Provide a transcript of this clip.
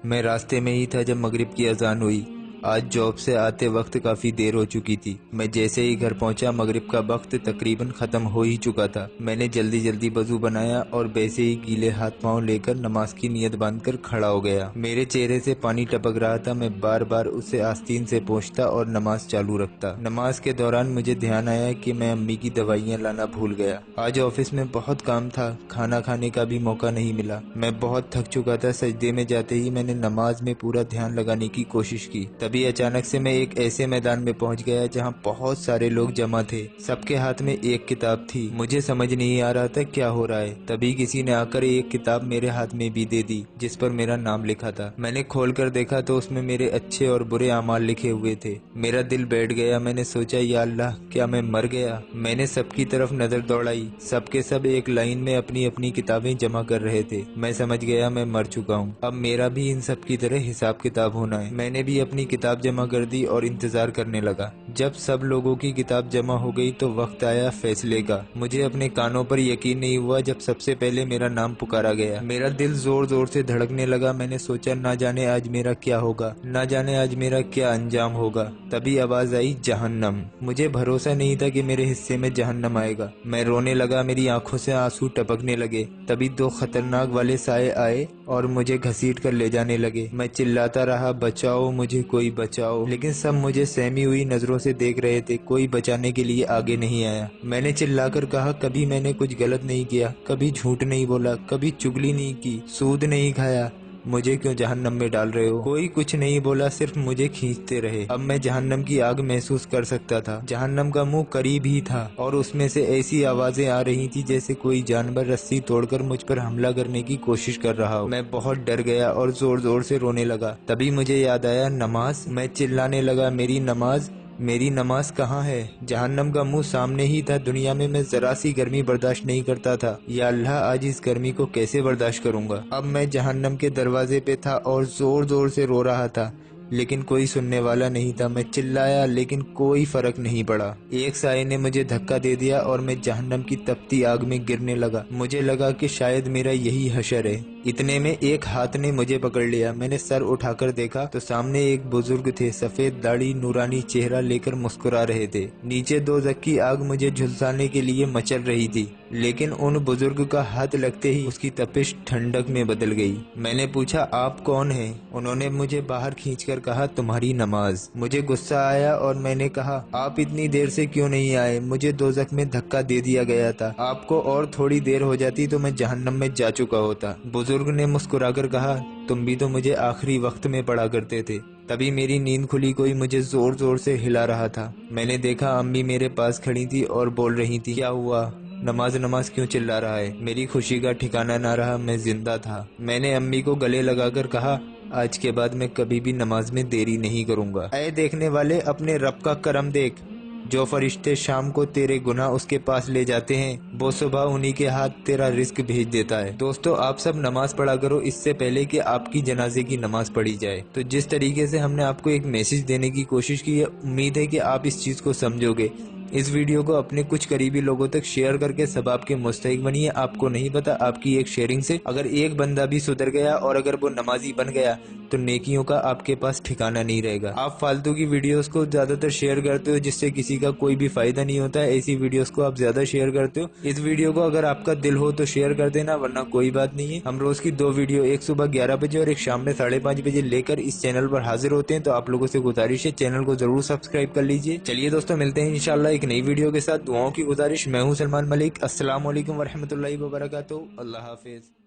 میں راستے میں ہی تھا جب مغرب کی اذان ہوئی۔ آج جاب سے آتے وقت کافی دیر ہو چکی تھی۔ میں جیسے ہی گھر پہنچا مغرب کا وقت تقریباً ختم ہو ہی چکا تھا۔ میں نے جلدی جلدی وضو بنایا اور ویسے ہی گیلے ہاتھ پاؤں لے کر نماز کی نیت باندھ کر کھڑا ہو گیا۔ میرے چہرے سے پانی ٹپک رہا تھا۔ میں بار بار اسے آستین سے پوچھتا اور نماز چالو رکھتا۔ نماز کے دوران مجھے دھیان آیا کہ میں امی کی دوائیاں لانا بھول گیا۔ آج آفس میں بہت کام تھا، کھانا کھانے کا بھی موقع نہیں ملا۔ میں بہت تھک چکا تھا۔ سجدے میں جاتے ہی میں نے نماز میں پورا دھیان لگانے کی کوشش کی۔ تبھی اچانک سے میں ایک ایسے میدان میں پہنچ گیا جہاں بہت سارے لوگ جمع تھے۔ سب کے ہاتھ میں ایک کتاب تھی۔ مجھے سمجھ نہیں آ رہا تھا کیا ہو رہا ہے۔ تبھی کسی نے آ کر ایک کتاب میرے ہاتھ میں بھی دے دی جس پر میرا نام لکھا تھا۔ میں نے کھول کر دیکھا تو اس میں میرے اچھے اور برے اعمال لکھے ہوئے تھے۔ میرا دل بیٹھ گیا۔ میں نے سوچا یا اللہ کیا میں مر گیا؟ میں نے سب کی طرف نظر دوڑائی۔ سب کے سب ایک لائن میں اپنی اپنی کتابیں جمع کر رہے تھے۔ میں سمجھ گیا میں مر چکا ہوں۔ اب میرا بھی ان سب کی طرح حساب کتاب ہونا ہے۔ میں نے بھی اپنی کتاب جمع کر دی اور انتظار کرنے لگا۔ جب سب لوگوں کی کتاب جمع ہو گئی تو وقت آیا فیصلے کا۔ مجھے اپنے کانوں پر یقین نہیں ہوا جب سب سے پہلے میرا نام پکارا گیا۔ میرا دل زور زور سے دھڑکنے لگا۔ میں نے سوچا نہ جانے آج میرا کیا ہوگا، نہ جانے آج میرا کیا انجام ہوگا۔ تبھی آواز آئی جہنم۔ مجھے بھروسہ نہیں تھا کہ میرے حصے میں جہنم آئے گا۔ میں رونے لگا، میری آنکھوں سے آنسو ٹپکنے لگے۔ تبھی دو خطرناک والے سائے آئے اور مجھے گھسیٹ کر لے جانے لگے۔ میں چلاتا رہا بچاؤ مجھے کوئی بچاؤ، لیکن سب مجھے سہمی ہوئی نظروں سے دیکھ رہے تھے۔ کوئی بچانے کے لیے آگے نہیں آیا۔ میں نے چلا کر کہا کبھی میں نے کچھ غلط نہیں کیا، کبھی جھوٹ نہیں بولا، کبھی چگلی نہیں کی، سود نہیں کھایا، مجھے کیوں جہنم میں ڈال رہے ہو؟ کوئی کچھ نہیں بولا، صرف مجھے کھینچتے رہے۔ اب میں جہنم کی آگ محسوس کر سکتا تھا۔ جہنم کا منہ قریب ہی تھا اور اس میں سے ایسی آوازیں آ رہی تھی جیسے کوئی جانور رسی توڑ کر مجھ پر حملہ کرنے کی کوشش کر رہا ہو۔ میں بہت ڈر گیا اور زور زور سے رونے لگا۔ تبھی مجھے یاد آیا نماز۔ میں چلانے لگا میری نماز، میری نماز کہاں ہے؟ جہنم کا منہ سامنے ہی تھا۔ دنیا میں ذرا سی گرمی برداشت نہیں کرتا تھا۔ یا اللہ آج اس گرمی کو کیسے برداشت کروں گا؟ اب میں جہنم کے دروازے پہ تھا اور زور زور سے رو رہا تھا، لیکن کوئی سننے والا نہیں تھا۔ میں چلایا لیکن کوئی فرق نہیں پڑا۔ ایک سائے نے مجھے دھکا دے دیا اور میں جہنم کی تپتی آگ میں گرنے لگا۔ مجھے لگا کہ شاید میرا یہی حشر ہے۔ اتنے میں ایک ہاتھ نے مجھے پکڑ لیا۔ میں نے سر اٹھا کر دیکھا تو سامنے ایک بزرگ تھے، سفید داڑھی، نورانی چہرہ لے کر مسکرا رہے تھے۔ نیچے دوزخ کی آگ مجھے جھلسانے کے لیے مچل رہی تھی، لیکن ان بزرگ کا ہاتھ لگتے ہی اس کی تپش ٹھنڈک میں بدل گئی۔ میں نے پوچھا آپ کون ہیں؟ انہوں نے مجھے باہر کھینچ کر کہا تمہاری نماز۔ مجھے غصہ آیا اور میں نے کہا آپ اتنی دیر سے کیوں نہیں آئے؟ مجھے دوزخ میں دھکا دے دیا گیا تھا، آپ کو اور تھوڑی دیر ہو جاتی تو میں جہنم میں جا چکا ہوتا۔ بزرگ نے مسکرا کر کہا تم بھی تو مجھے آخری وقت میں پڑھا کرتے تھے۔ تبھی میری نیند کھلی، کوئی مجھے زور زور سے ہلا رہا تھا۔ میں نے دیکھا امی میرے پاس کھڑی تھی اور بول رہی تھی کیا ہوا؟ نماز نماز کیوں چلا رہا ہے؟ میری خوشی کا ٹھکانہ نہ رہا، میں زندہ تھا۔ میں نے امی کو گلے لگا کر کہا آج کے بعد میں کبھی بھی نماز میں دیری نہیں کروں گا۔ اے دیکھنے والے اپنے رب کا کرم دیکھ، جو فرشتے شام کو تیرے گناہ اس کے پاس لے جاتے ہیں وہ صبح انہی کے ہاتھ تیرا رزق بھیج دیتا ہے۔ دوستو آپ سب نماز پڑھا کرو اس سے پہلے کہ آپ کی جنازے کی نماز پڑھی جائے۔ تو جس طریقے سے ہم نے آپ کو ایک میسج دینے کی کوشش کی ہے، امید ہے کہ آپ اس چیز کو سمجھو گے۔ اس ویڈیو کو اپنے کچھ قریبی لوگوں تک شیئر کر کے ثواب کے مستحق بنیے۔ آپ کو نہیں پتا آپ کی ایک شیئرنگ سے اگر ایک بندہ بھی سدھر گیا اور اگر وہ نمازی بن گیا تو نیکیوں کا آپ کے پاس ٹھکانہ نہیں رہے گا۔ آپ فالتو کی ویڈیوز کو زیادہ تر شیئر کرتے ہو جس سے کسی کا کوئی بھی فائدہ نہیں ہوتا ہے۔ ایسی ویڈیوز کو آپ زیادہ شیئر کرتے ہو۔ اس ویڈیو کو اگر آپ کا دل ہو تو شیئر کر دینا، ورنہ کوئی بات نہیں ہے۔ ہم روز کی 2 ویڈیو، ایک صبح 11 بجے اور ایک شام میں 5:30 بجے لے کر اس چینل پر حاضر ہوتے ہیں، تو آپ لوگوں سے گزارش ہے چینل کو ضرور سبسکرائب کر لیجئے۔ چلیے دوستوں ملتے ہیں انشاءاللہ ایک نئی ویڈیو کے ساتھ۔ دعاؤں کی گزارش، میں ہوں سلمان ملک۔ السلام علیکم ورحمۃ اللہ وبرکاتہ۔ اللہ حافظ۔